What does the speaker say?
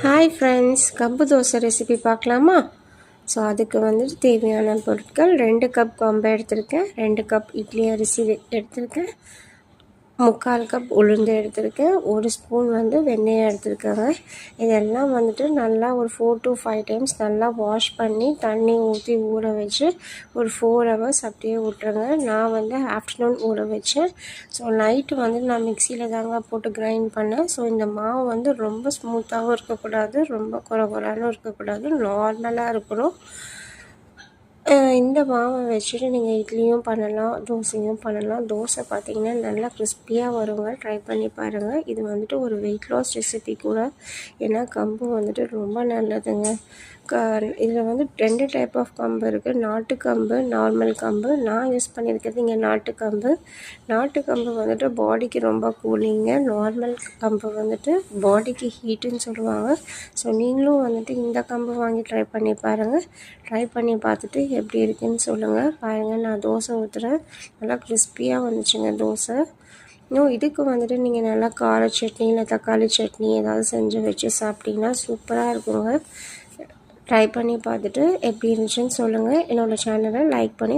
Hi friends, கம்பு dosa recipe பார்க்கலாமா? So அதுக்கு வந்துட்டு தேவையான பொருட்கள் 2 கப் கம்பு எடுத்திருக்கேன், 2 கப் இட்லி அரிசி எடுத்திருக்கேன், 3/4 கப் உளுந்து எடுத்திருக்கேன், 1 ஸ்பூன் வெந்தயம் எடுத்திருக்கேங்க. இதெல்லாம் வந்துட்டு நல்லா ஒரு 4 to 5 டைம்ஸ் நல்லா வாஷ் பண்ணி தண்ணி ஊற்றி ஊற வச்சு ஒரு 4 hours அப்படியே விட்டுருங்க. நான் ஆஃப்டர்நூன் ஊற வச்சேன். ஸோ நைட்டு நான் மிக்சியில் தாங்க போட்டு கிரைண்ட் பண்ணேன். ஸோ இந்த மாவு ரொம்ப ஸ்மூத்தாகவும் இருக்கக்கூடாது, ரொம்ப குறகுறாலும் இருக்கக்கூடாது, நார்மலாக இருக்கணும். இந்த மாவை வச்சுட்டு நீங்கள் இட்லியும் பண்ணலாம், தோசையும் பண்ணலாம். தோசை பார்த்திங்கன்னா நல்லா கிறிஸ்பியாக வருங்க, ட்ரை பண்ணி பாருங்கள். இது ஒரு வெயிட் லாஸ் ரெசிபி கூட. ஏன்னா கம்பு ரொம்ப நல்லதுங்க. இதில் 2 டைப் ஆஃப் கம்பு இருக்குது. நாட்டு கம்பு, நார்மல் கம்பு. நான் யூஸ் பண்ணியிருக்கிறது இங்கே நாட்டு கம்பு. நாட்டு கம்பு பாடிக்கு ரொம்ப கூலிங்க. நார்மல் கம்பு பாடிக்கு ஹீட்டுன்னு சொல்லுவாங்க. ஸோ நீங்களும் இந்த கம்பு வாங்கி ட்ரை பண்ணி பாருங்கள். ட்ரை பண்ணி பார்த்துட்டு எப்படி இருக்குதுன்னு சொல்லுங்கள். பாருங்கள், நான் தோசை ஊற்றுறேன். நல்லா கிறிஸ்பியாக வந்துச்சுங்க தோசை. இன்னும் இதுக்கு நீங்கள் நல்லா கார சட்னி இல்லை தக்காளி சட்னி ஏதாவது செஞ்சு வச்சு சாப்பிட்டிங்கன்னா சூப்பராக இருக்குங்க. ட்ரை பண்ணி பார்த்துட்டு எப்படி இருந்துச்சுன்னு சொல்லுங்கள். என்னோடய சேனலை லைக் பண்ணி